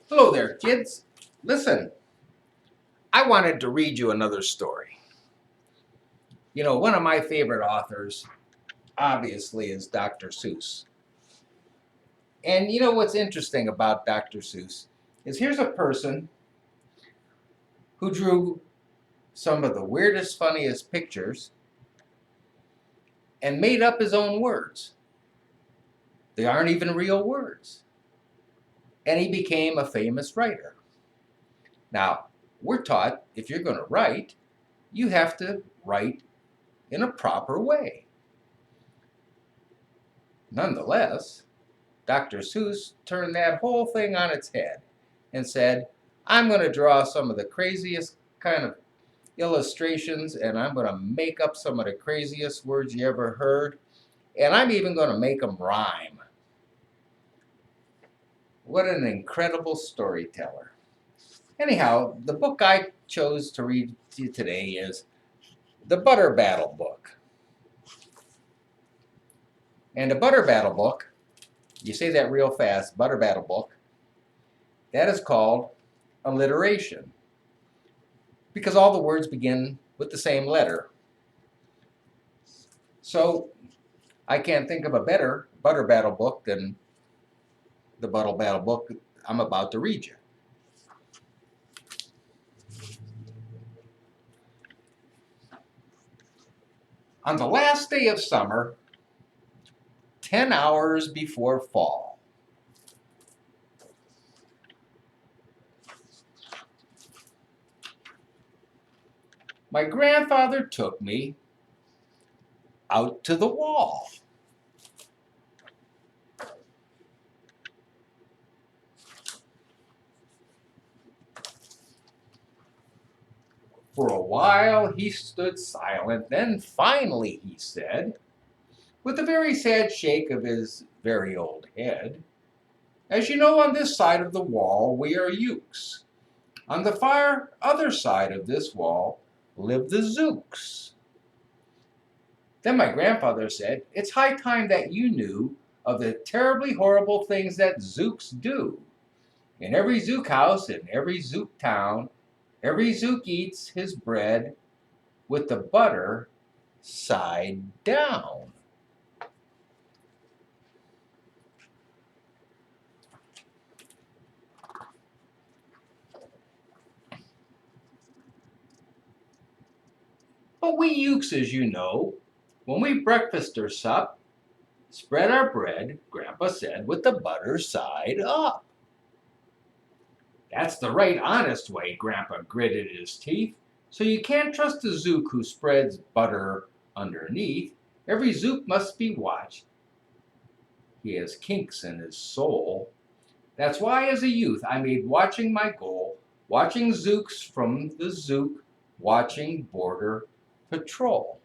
Hello there, kids. Listen, I wanted to read you another story. You know, one of my favorite authors, obviously, is Dr. Seuss. And you know what's interesting about Dr. Seuss is here's a person who drew some of the weirdest, funniest pictures and made up his own words. They aren't even real words. And he became a famous writer. Now, we're taught if you're going to write, you have to write in a proper way. Nonetheless, Dr. Seuss turned that whole thing on its head and said, I'm going to draw some of the craziest kind of illustrations and I'm going to make up some of the craziest words you ever heard and I'm even going to make them rhyme. What an incredible storyteller. Anyhow, the book I chose to read to you today is the Butter Battle book. And the Butter Battle book, you say that real fast, Butter Battle book, that is called alliteration because all the words begin with the same letter. So I can't think of a better Butter Battle book than the Butter Battle book I'm about to read you. On the last day of summer, 10 hours before fall, my grandfather took me out to the wall. For a while he stood silent, then finally he said, with a very sad shake of his very old head, as you know, on this side of the wall we are Ukes. On the far other side of this wall live the Zukes. Then my grandfather said, it's high time that you knew of the terribly horrible things that Zukes do. In every Zook house, in every Zook town, every Zook eats his bread with the butter side down. But we Ukes, as you know, when we breakfast or sup, spread our bread, Grandpa said, with the butter side up. That's the right honest way, Grandpa gritted his teeth. So you can't trust a Zook who spreads butter underneath. Every Zook must be watched. He has kinks in his soul. That's why as a youth I made watching my goal, watching Zooks from the Zook, watching Border Patrol.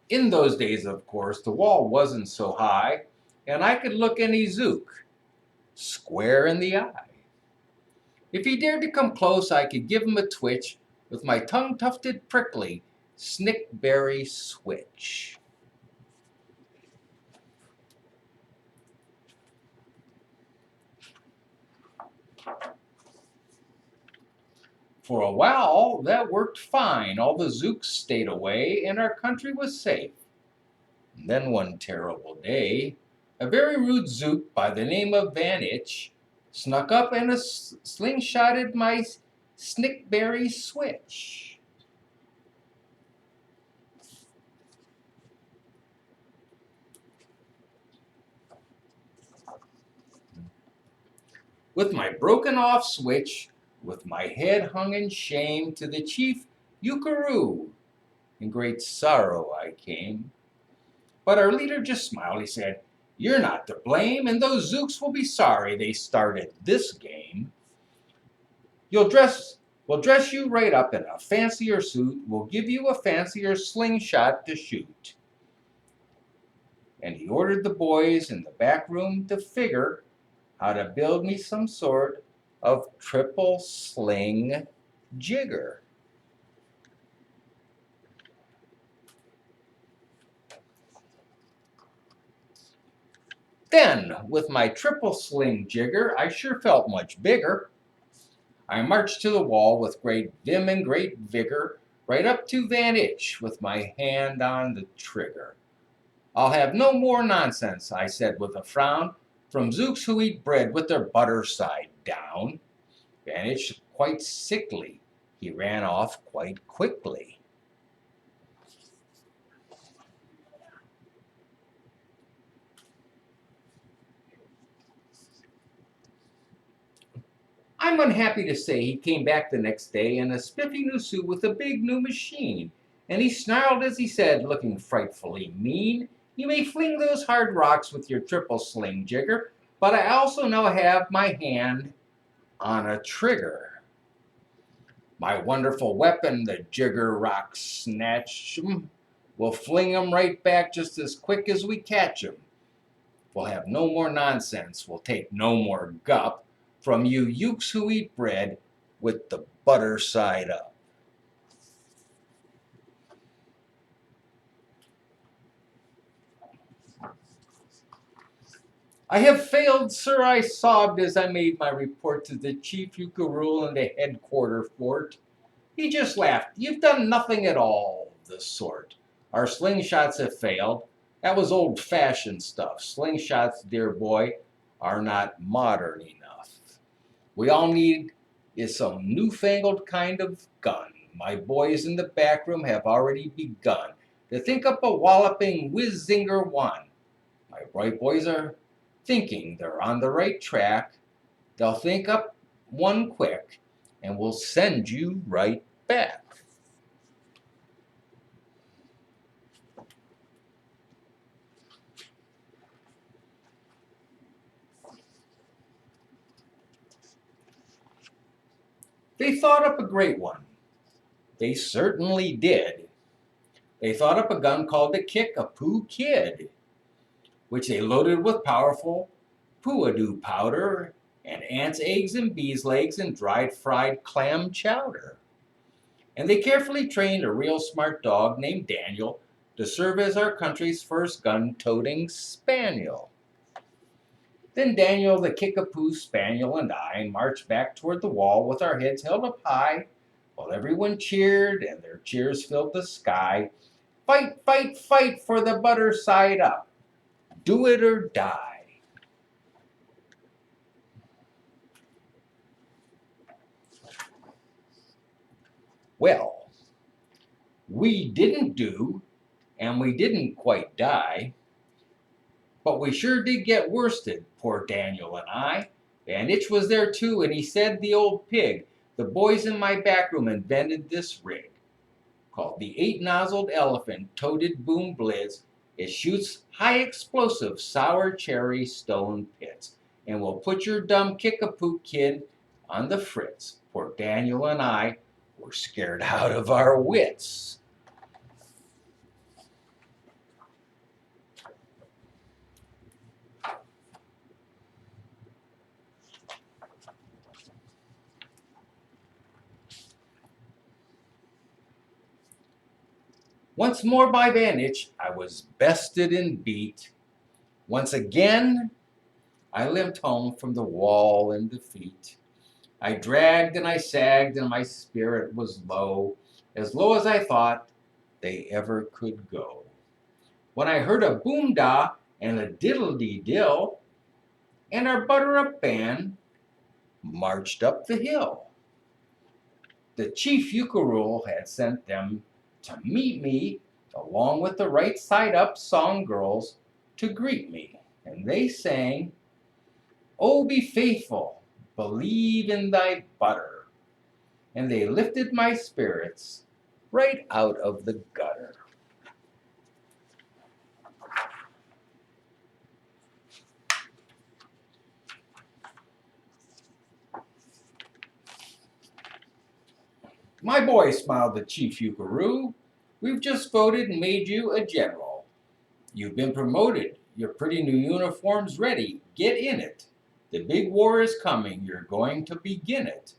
In those days, of course, the wall wasn't so high, and I could look any Zook square in the eye. If he dared to come close, I could give him a twitch with my tongue-tufted prickly snickberry switch. For a while, that worked fine. All the Zooks stayed away, and our country was safe. And then one terrible day, a very rude Zook by the name of Van Itch snuck up and slingshotted my snickberry switch. With my broken off switch, with my head hung in shame, to the chief Ukaroo in great sorrow I came. But our leader just smiled. He said, you're not to blame, and those Zooks will be sorry they started this game. We'll dress you right up in a fancier suit. We'll give you a fancier slingshot to shoot. And he ordered the boys in the back room to figure how to build me some sort of triple sling Jigger. Then, with my triple sling jigger, I sure felt much bigger. I marched to the wall with great vim and great vigor, right up to Vantage with my hand on the trigger. I'll have no more nonsense, I said with a frown, from Zukes who eat bread with their butter side down. Vantage quite sickly, he ran off quite quickly. I'm unhappy to say he came back the next day in a spiffy new suit with a big new machine, and he snarled as he said, looking frightfully mean, "You may fling those hard rocks with your triple sling jigger, but I also now have my hand on a trigger. My wonderful weapon, the Jigger rock Snatch, will fling 'em right back just as quick as we catch 'em. We'll have no more nonsense, we'll take no more gup from you Ukes who eat bread with the butter side up." "I have failed, sir," I sobbed as I made my report to the chief Ukarul in the headquarter fort. He just laughed. "You've done nothing at all of the sort. Our slingshots have failed. That was old-fashioned stuff. Slingshots, dear boy, are not modern enough. We all need is some newfangled kind of gun. My boys in the back room have already begun to think up a walloping whiz-zinger one. My bright boys are thinking they're on the right track. They'll think up one quick, and we'll send you right back." They thought up a great one. They certainly did. They thought up a gun called the Kickapoo Kid, which they loaded with powerful poo-a-doo powder and ants' eggs and bees' legs and dried fried clam chowder. And they carefully trained a real smart dog named Daniel to serve as our country's first gun-toting spaniel. Then Daniel the Kickapoo Spaniel and I marched back toward the wall with our heads held up high, while everyone cheered and their cheers filled the sky. "Fight, fight, fight for the butter side up. Do it or die." Well, we didn't do, and we didn't quite die, but we sure did get worsted, poor Daniel and I. Vantage was there too, and he said, "The old pig, the boys in my back room invented this rig, called the 8-nozzled elephant toted boom Blitz. It shoots high explosive sour cherry stone pits, and will put your dumb Kickapoo kid on the fritz." Poor Daniel and I were scared out of our wits. Once more by Vantage, I was bested and beat. Once again, I limped home from the wall in defeat. I dragged and I sagged, and my spirit was low as I thought they ever could go, when I heard a boom-da and a diddle-dee-dill, and our butter-up band marched up the hill. The chief Ukarul had sent them to meet me, along with the right side up song girls to greet me, and they sang, "Oh, be faithful, believe in thy butter," and they lifted my spirits right out of the gutter. "My boy," smiled the chief Ukaroo, "we've just voted and made you a general. You've been promoted, your pretty new uniform's ready, get in it. The big war is coming, you're going to begin it.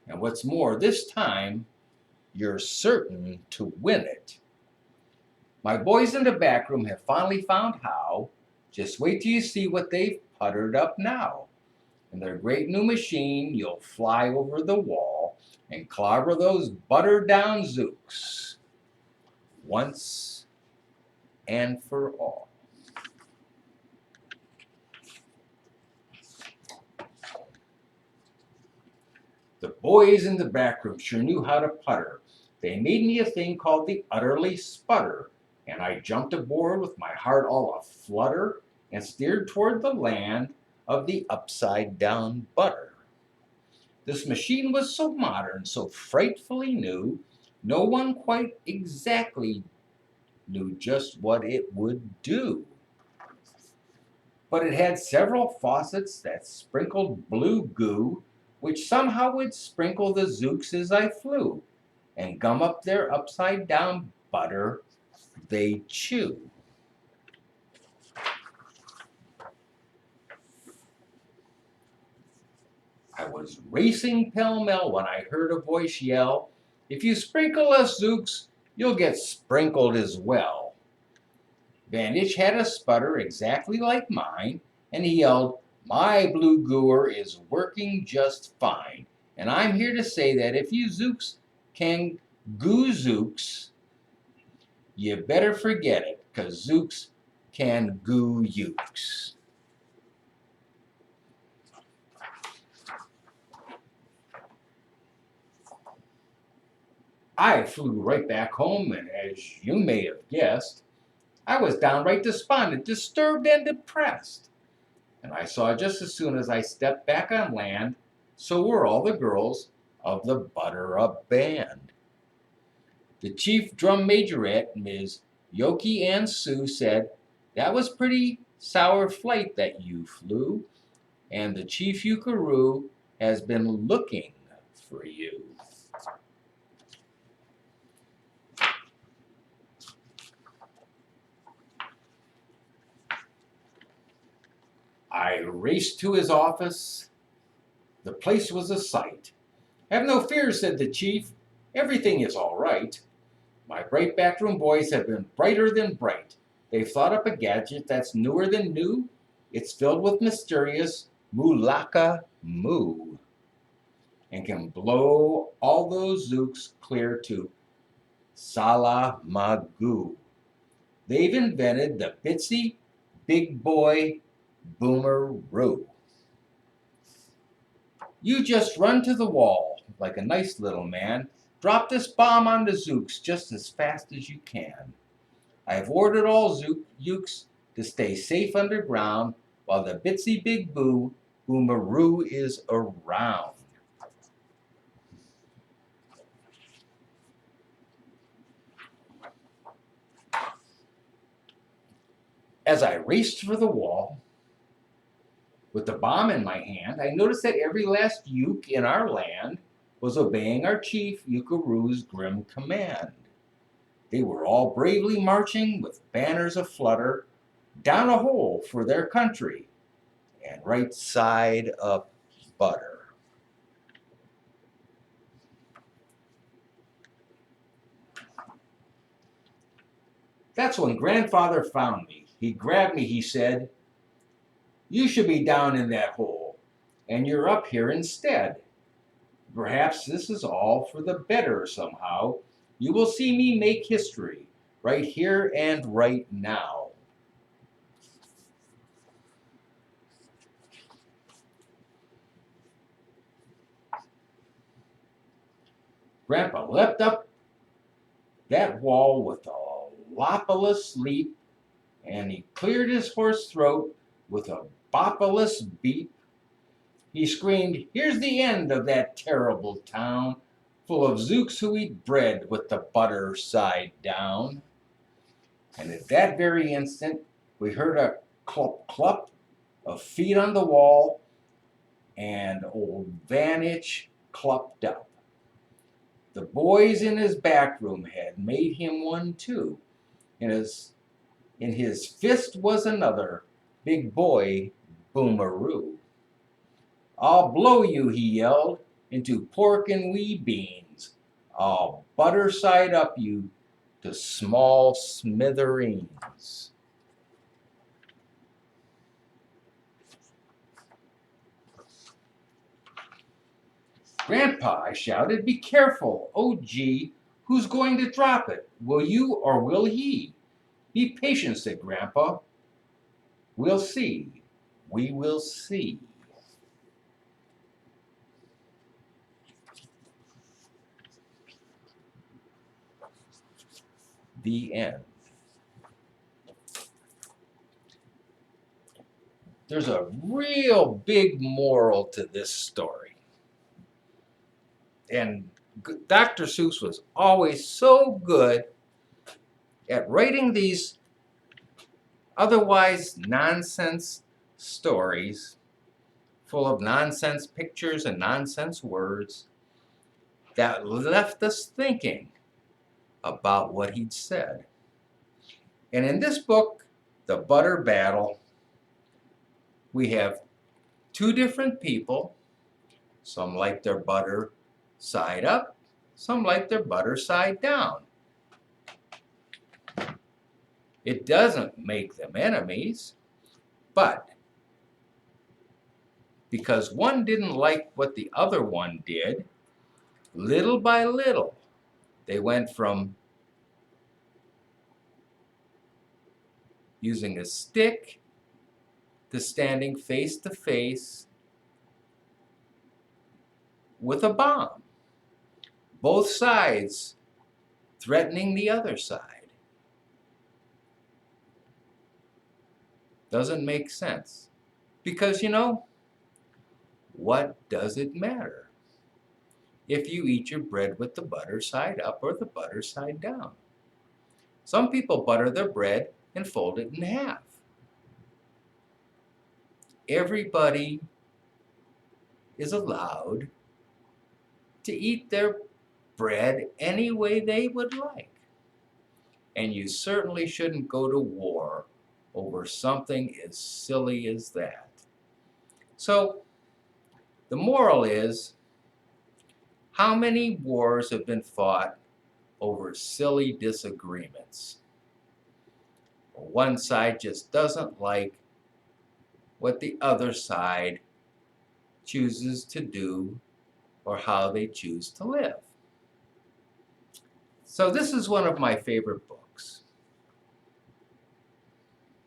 And what's more, this time, you're certain to win it. My boys in the back room have finally found how. Just wait till you see what they've puttered up now. In their great new machine, you'll fly over the wall and clobber those buttered down Zukes once and for all. The boys in the back room sure knew how to putter. They made me a thing called the utterly sputter, and I jumped aboard with my heart all aflutter and steered toward the land of the upside down butter. This machine was so modern, so frightfully new, no one quite exactly knew just what it would do. But it had several faucets that sprinkled blue goo, which somehow would sprinkle the Zukes as I flew, and gum up their upside down butter they chew. I was racing pell-mell when I heard a voice yell, "If you sprinkle us, Zukes, you'll get sprinkled as well." Vantage had a sputter exactly like mine, and he yelled, "My blue gooer is working just fine, and I'm here to say that if you Zukes can goo Zukes, you better forget it, 'cause Zukes can goo Ukes." I flew right back home, and as you may have guessed, I was downright despondent, disturbed, and depressed. And I saw just as soon as I stepped back on land, so were all the girls of the Butter Up Band. The chief drum majorette, Ms. Yoki Ann Sue, said, "That was pretty sour flight that you flew, and the chief Ukaroo has been looking for you." I raced to his office. The place was a sight. "Have no fear," said the chief. "Everything is all right. My bright backroom boys have been brighter than bright. They've thought up a gadget that's newer than new. It's filled with mysterious Mulaka Moo and can blow all those Zooks clear to Salamagoo. They've invented the Bitsy Big Boy Boomeroo. You just run to the wall like a nice little man. Drop this bomb on the Zooks just as fast as you can. I've ordered all Zooks to stay safe underground while the Bitsy Big Boomeroo is around." As I raced for the wall, with the bomb in my hand, I noticed that every last Uke in our land was obeying our chief Ukaroo's grim command. They were all bravely marching with banners aflutter down a hole for their country and right side up butter. That's when Grandfather found me. He grabbed me, he said, "You should be down in that hole, and you're up here instead. Perhaps this is all for the better somehow. You will see me make history right here and right now." Grandpa leapt up that wall with a lopulous leap, and he cleared his hoarse throat with a bopulous beep. He screamed, "Here's the end of that terrible town, full of Zooks who eat bread with the butter side down." And at that very instant, we heard a clop clop of feet on the wall, and old Vanich clopped up. The boys in his back room had made him one too. In his fist was another big boy boomeroo. "I'll blow you," he yelled, into pork and wee beans. I'll butter side up you to small smithereens. Grandpa, I shouted, be careful. Oh, gee, who's going to drop it? Will you or will he? Be patient, said Grandpa. We'll see. We will see. The end. There's a real big moral to this story. And Dr. Seuss was always so good at writing these otherwise nonsense stories full of nonsense pictures and nonsense words that left us thinking about what he'd said. And in this book, The Butter Battle, we have two different people. Some like their butter side up, some like their butter side down. It doesn't make them enemies, but because one didn't like what the other one did, little by little, they went from using a stick to standing face to face with a bomb. Both sides threatening the other side. Doesn't make sense. Because, what does it matter if you eat your bread with the butter side up or the butter side down? Some people butter their bread and fold it in half. Everybody is allowed to eat their bread any way they would like. And you certainly shouldn't go to war over something as silly as that. So, the moral is, how many wars have been fought over silly disagreements? One side just doesn't like what the other side chooses to do or how they choose to live. So this is one of my favorite books.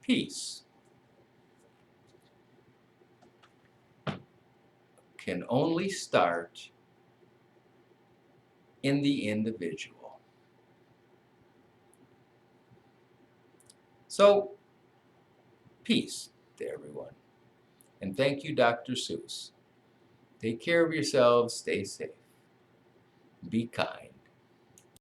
Peace can only start in the individual. So, peace to everyone. And thank you, Dr. Seuss. Take care of yourselves, stay safe, be kind.